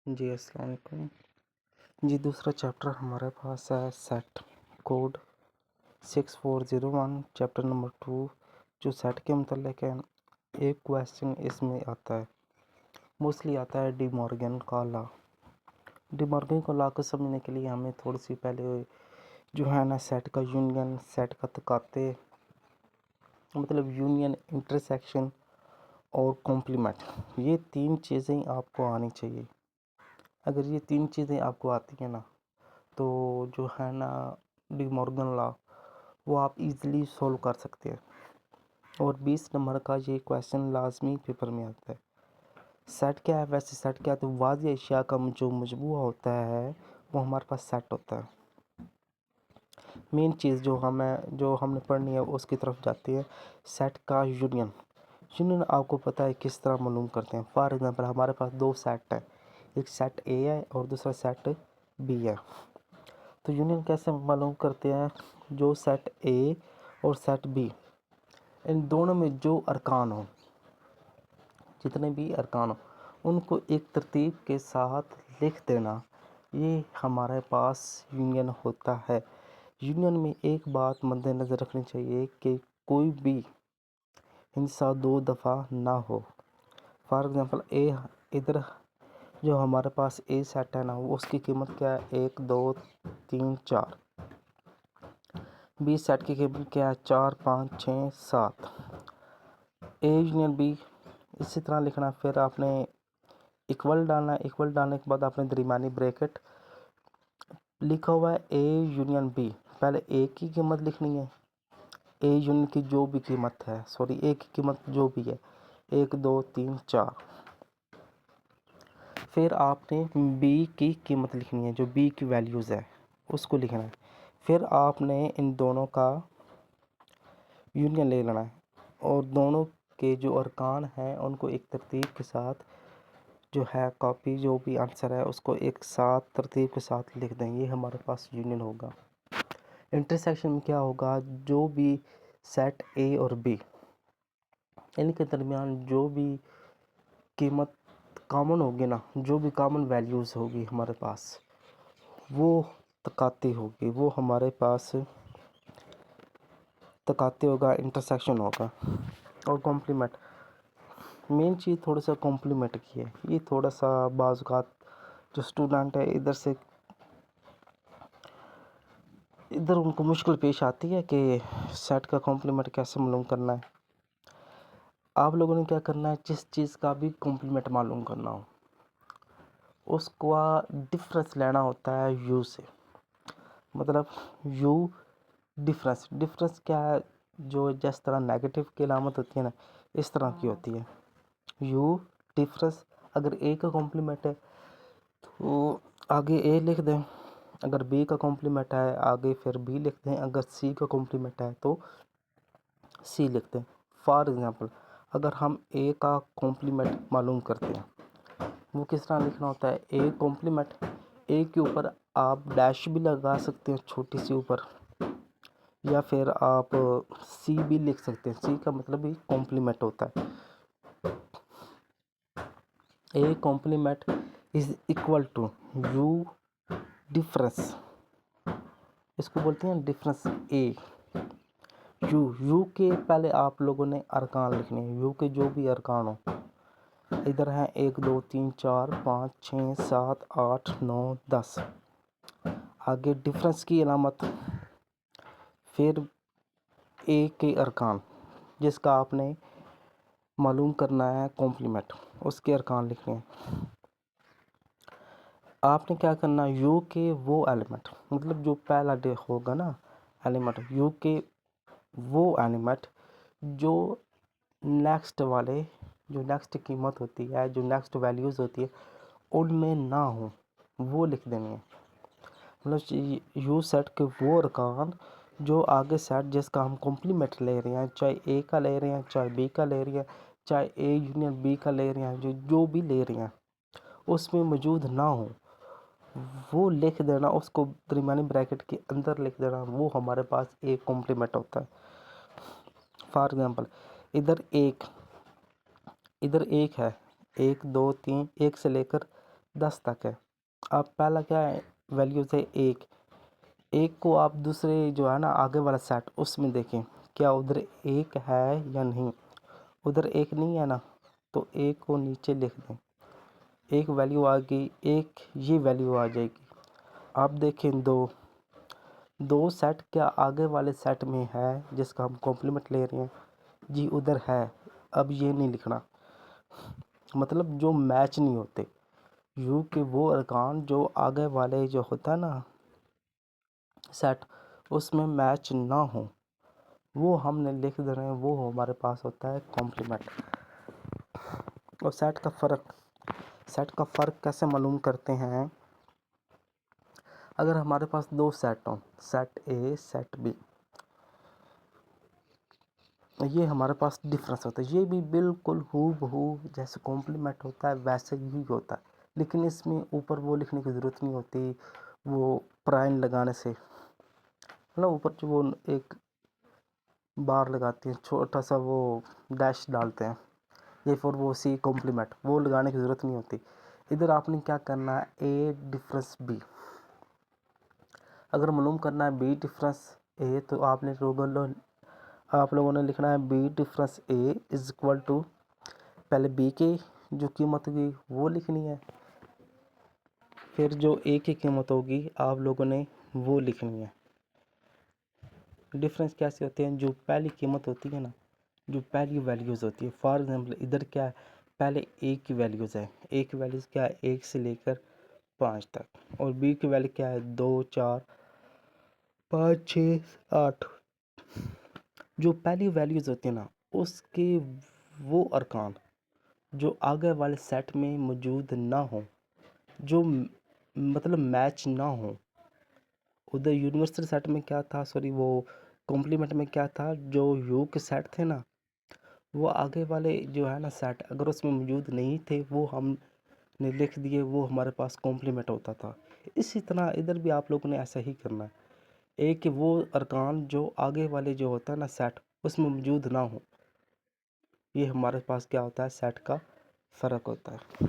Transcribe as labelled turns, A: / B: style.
A: جی السلام علیکم۔ جی دوسرا چیپٹر ہمارے پاس ہے سیٹ کوڈ 6401 چیپٹر نمبر 2 جو سیٹ کے متعلق ہے۔ ایک کویسچن اس میں آتا ہے، موسٹلی آتا ہے ڈی مورگن کا لا۔ ڈی مورگن کا لا کو سمجھنے کے لیے ہمیں تھوڑی سی پہلے جو ہے نا سیٹ کا یونین، سیٹ کا تکاتے، مطلب یونین، انٹرسیکشن اور کمپلیمنٹ، یہ تین چیزیں آپ کو آنی چاہیے۔ اگر یہ تین چیزیں آپ کو آتی ہیں نا تو جو ہے نا ڈی مورگن لا وہ آپ ایزیلی سولو کر سکتے ہیں، اور 20 نمبر کا یہ کویسچن لازمی پیپر میں آتا ہے۔ سیٹ کیا ہے؟ ویسے سیٹ کیا ہے تو واضح اشیاء کا جو مجموعہ ہوتا ہے وہ ہمارے پاس سیٹ ہوتا ہے۔ مین چیز جو ہم نے پڑھنی ہے اس کی طرف جاتی ہے، سیٹ کا یونین۔ یونین آپ کو پتہ ہے کس طرح معلوم کرتے ہیں۔ فار ایگزامپل ہمارے پاس دو سیٹ ہیں، ایک سیٹ اے ہے اور دوسرا سیٹ بی ہے، تو یونین کیسے معلوم کرتے ہیں؟ جو سیٹ اے اور سیٹ بی، ان دونوں میں جو ارکان ہوں، جتنے بھی ارکان ہوں، ان کو ایک ترتیب کے ساتھ لکھ دینا، یہ ہمارے پاس یونین ہوتا ہے۔ یونین میں ایک بات مد نظر رکھنی چاہیے کہ کوئی بھی ہندسہ دو دفعہ نہ ہو۔ فار ایگزامپل اے، ادھر جو ہمارے پاس اے سیٹ ہے نا اس کی قیمت کیا ہے؟ 1 2 3 4۔ بی سیٹ کی قیمت کیا ہے؟ 4 5 6 7۔ اے یونین بی اسی طرح لکھنا، پھر آپ نے ایکول ڈالنا ہے، ایکول ڈالنے کے بعد آپ نے درمیانی بریکٹ لکھا ہوا ہے اے یونین بی، پہلے اے کی قیمت لکھنی ہے، اے یونین کی جو بھی قیمت ہے، اے کی قیمت جو بھی ہے 1 2 3 4، پھر آپ نے بی کی قیمت لکھنی ہے، جو بی کی ویلیوز ہے اس کو لکھنا ہے، پھر آپ نے ان دونوں کا یونین لے لینا ہے، اور دونوں کے جو ارکان ہیں ان کو ایک ترتیب کے ساتھ جو ہے کاپی، جو بھی آنسر ہے اس کو ایک ساتھ ترتیب کے ساتھ لکھ دیں، یہ ہمارے پاس یونین ہوگا۔ انٹرسیکشن میں کیا ہوگا؟ جو بھی سیٹ اے اور بی، ان کے درمیان جو بھی قیمت کامن ہوگی نا، جو بھی کامن ویلیوز ہوگی ہمارے پاس، وہ تکاتی ہوگی، وہ ہمارے پاس تکاتے ہوگا، انٹرسیکشن ہوگا۔ اور کمپلیمنٹ، مین چیز تھوڑا سا کمپلیمنٹ کی ہے، یہ تھوڑا سا بعض اوقات جو اسٹوڈنٹ ہے ادھر ان کو مشکل پیش آتی ہے کہ سیٹ کا کمپلیمنٹ کیسے معلوم کرنا ہے۔ آپ لوگوں نے کیا کرنا ہے، جس چیز کا بھی کمپلیمنٹ معلوم کرنا ہو اس کو ڈفرنس لینا ہوتا ہے یو سے، مطلب یو ڈفرنس کیا ہے؟ جو جس طرح نیگیٹو کی علامت ہوتی ہے نا اس طرح کی ہوتی ہے یو ڈفرنس۔ اگر اے کا کمپلیمنٹ ہے تو آگے اے لکھ دیں، اگر بی کا کمپلیمنٹ ہے آگے پھر بی لکھ دیں، اگر سی کا کمپلیمنٹ ہے تو سی لکھ دیں۔ فار ایگزامپل اگر ہم اے کا کمپلیمنٹ معلوم کرتے ہیں، وہ کس طرح لکھنا ہوتا ہے؟ اے کمپلیمنٹ، اے کے اوپر آپ ڈیش بھی لگا سکتے ہیں چھوٹی سی اوپر، یا پھر آپ سی بھی لکھ سکتے ہیں، سی کا مطلب بھی کمپلیمنٹ ہوتا ہے۔ A complement is equal to U difference, اس کو بولتے ہیں ڈفرنس اے۔ یو کے پہلے آپ لوگوں نے ارکان لکھنے ہیں، یو کے جو بھی ارکان ہوں، ادھر ہیں 1 2 3 4 5 6 7 8 9 10، آگے ڈفرنس کی علامت، پھر اے کے ارکان جس کا آپ نے معلوم کرنا ہے کمپلیمنٹ، اس کے ارکان لکھنے ہیں۔ آپ نے کیا کرنا ہے؟ یو کے وہ ایلیمنٹ، مطلب جو پہلا ہوگا نا ایلیمنٹ، یو کے وہ ایلیمنٹ جو نیکسٹ والے، جو نیکسٹ قیمت ہوتی ہے، جو نیکسٹ ویلیوز ہوتی ہے ان میں نہ ہوں، وہ لکھ دیں گے۔ مطلب یو سیٹ کے وہ ارکان جو آگے سیٹ جس کا ہم کمپلیمنٹ لے رہے ہیں، چاہے اے کا لے رہے ہیں، چاہے بی کا لے رہے ہیں، چاہے اے یونین بی کا لے رہے ہیں، جو بھی لے رہے ہیں اس میں موجود نہ ہوں وہ لکھ دینا، اس کو درمیانی بریکٹ کے اندر لکھ دینا، وہ ہمارے پاس ایک کمپلیمنٹ ہوتا ہے۔ فار ایگزامپل ادھر ایک ہے، 1 2 3، 1 سے لے کر 10 تک ہے. اب پہلا کیا ہے ویلیوز ہے ایک کو آپ دوسرے جو ہے نا آگے والا سیٹ اس میں دیکھیں کیا ادھر ایک ہے یا نہیں. ادھر ایک نہیں ہے نا تو ایک کو نیچے لکھ دیں. ایک ویلیو آ گئی, ایک یہ ویلیو آ جائے گی. آپ دیکھیں دو سیٹ کیا آگے والے سیٹ میں ہے جس کا ہم کمپلیمنٹ لے رہے ہیں, جی ادھر ہے. اب یہ نہیں لکھنا, مطلب جو میچ نہیں ہوتے, یوں کہ وہ ارکان جو آگے والے جو ہوتا ہے نا سیٹ اس میں میچ نہ ہو وہ ہم نے لکھ دے رہے ہیں, وہ ہمارے پاس ہوتا ہے کمپلیمنٹ. اور سیٹ کا فرق کیسے معلوم کرتے ہیں؟ اگر ہمارے پاس دو سیٹ ہوں, سیٹ اے سیٹ بی, یہ ہمارے پاس ڈفرینس ہوتا ہے. یہ بھی بالکل ہو بہو جیسے کمپلیمنٹ ہوتا ہے ویسے ہی ہوتا ہے, لیکن اس میں اوپر وہ لکھنے کی ضرورت نہیں ہوتی, وہ پرائن لگانے سے مطلب اوپر جو وہ ایک بار لگاتے ہیں چھوٹا سا وہ ڈیش ڈالتے ہیں, یہ فور وہ سی کمپلیمنٹ وہ لگانے کی ضرورت نہیں ہوتی. ادھر آپ نے کیا کرنا ہے اے ڈفرینس بی. اگر معلوم کرنا ہے بی ڈفرینس اے تو آپ لوگوں نے لکھنا ہے B difference A is equal to پہلے بی کی جو قیمت ہوگی وہ لکھنی ہے, پھر جو اے کی قیمت ہوگی آپ لوگوں نے وہ لکھنی ہے. ڈفرینس کیسے ہوتے ہیں؟ جو پہلی قیمت ہوتی ہے نا, جو پہلی ویلیوز ہوتی ہے, فار ایگزامپل ادھر کیا ہے پہلے اے کی ویلیوز ہے, اے کی ویلیوز کیا ہے 1 سے لے کر 5 تک, اور بی کی ویلیو کیا ہے 2 4 5 6 8. جو پہلی ویلیوز ہوتی ہیں نا اس کے وہ ارکان جو آگے والے سیٹ میں موجود نہ ہوں, جو مطلب میچ نہ ہوں. ادھر یونیورسل سیٹ میں کیا تھا, وہ کمپلیمنٹ میں کیا تھا, جو یو کے سیٹ تھے نا وہ آگے والے جو ہے نا سیٹ اگر اس میں موجود نہیں تھے وہ ہم نے لکھ دیے, وہ ہمارے پاس کمپلیمنٹ ہوتا تھا. اسی طرح ادھر بھی آپ لوگوں نے ایسا ہی کرنا ہے, ایک کہ وہ ارکان جو آگے والے جو ہوتا ہے نا سیٹ اس میں موجود نہ ہو, یہ ہمارے پاس کیا ہوتا ہے سیٹ کا فرق ہوتا ہے.